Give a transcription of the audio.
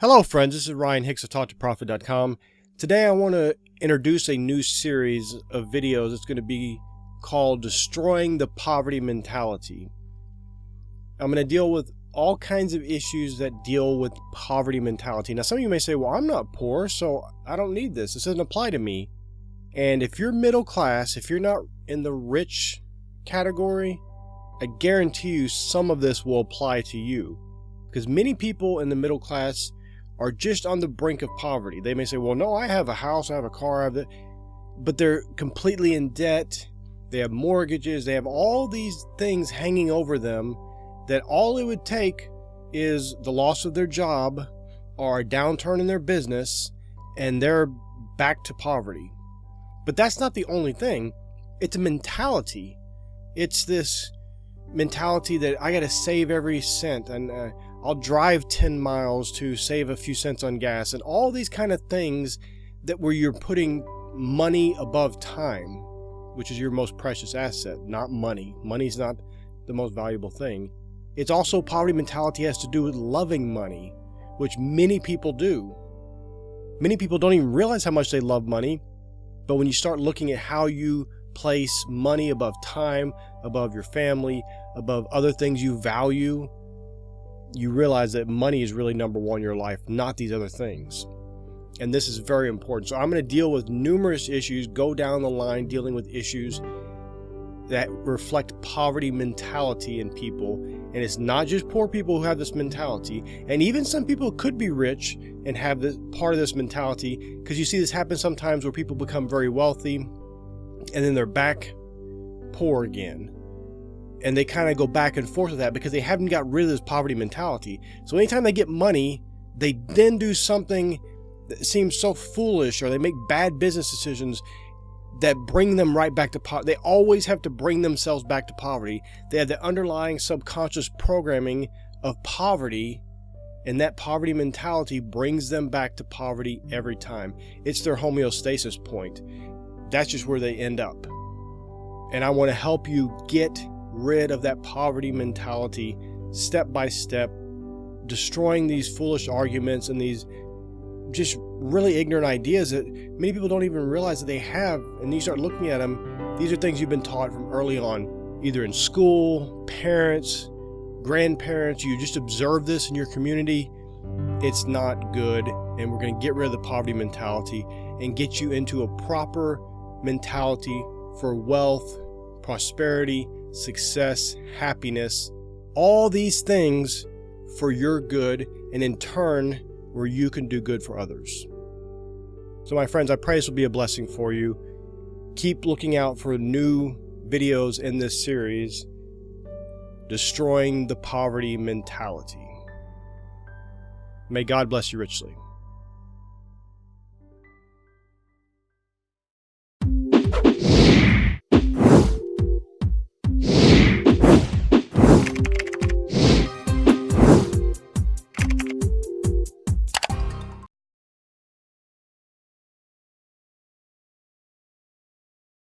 Hello friends, this is Ryan Hicks of TaughtToProfit.com. Today I want to introduce a new series of videos that's going to be called Destroying the Poverty Mentality. I'm going to deal with all kinds of issues that deal with poverty mentality. Now some of you may say, well, I'm not poor, so I don't need this. This doesn't apply to me. And if you're middle class, if you're not in the rich category, I guarantee you some of this will apply to you. Because many people in the middle class are just on the brink of poverty. They may say, well, no, I have a house, I have a car, I have that, but they're completely in debt. They have mortgages, they have all these things hanging over them that all it would take is the loss of their job or a downturn in their business and they're back to poverty. But that's not the only thing. It's a mentality. It's this mentality that I got to save every cent, and I'll drive 10 miles to save a few cents on gas, and all these kind of things that where you're putting money above time, which is your most precious asset, not money. Money's not the most valuable thing. It's also poverty mentality has to do with loving money, which many people do. Many people don't even realize how much they love money, but when you start looking at how you place money above time, above your family, above other things you value, you realize that money is really number one in your life, not these other things. And this is very important. So I'm going to deal with numerous issues, go down the line dealing with issues that reflect poverty mentality in people. And it's not just poor people who have this mentality. And even some people could be rich and have this part of this mentality, because you see this happen sometimes where people become very wealthy and then they're back poor again. And they kind of go back and forth with that because they haven't got rid of this poverty mentality. So anytime they get money, they then do something that seems so foolish, or they make bad business decisions that bring them right back to poverty. They always have to bring themselves back to poverty. They have the underlying subconscious programming of poverty, and that poverty mentality brings them back to poverty every time. It's their homeostasis point. That's just where they end up. And I want to help you get rid of that poverty mentality step by step, destroying these foolish arguments and these just really ignorant ideas that many people don't even realize that they have. And you start looking at them, these are things you've been taught from early on, either in school, parents, grandparents. You just observe this in your community. It's not good. And we're going to get rid of the poverty mentality and get you into a proper mentality for wealth, prosperity, success, happiness, all these things for your good, and in turn where you can do good for others. So my friends, I pray this will be a blessing for you. Keep looking out for new videos in this series, Destroying the Poverty Mentality. May God bless you richly.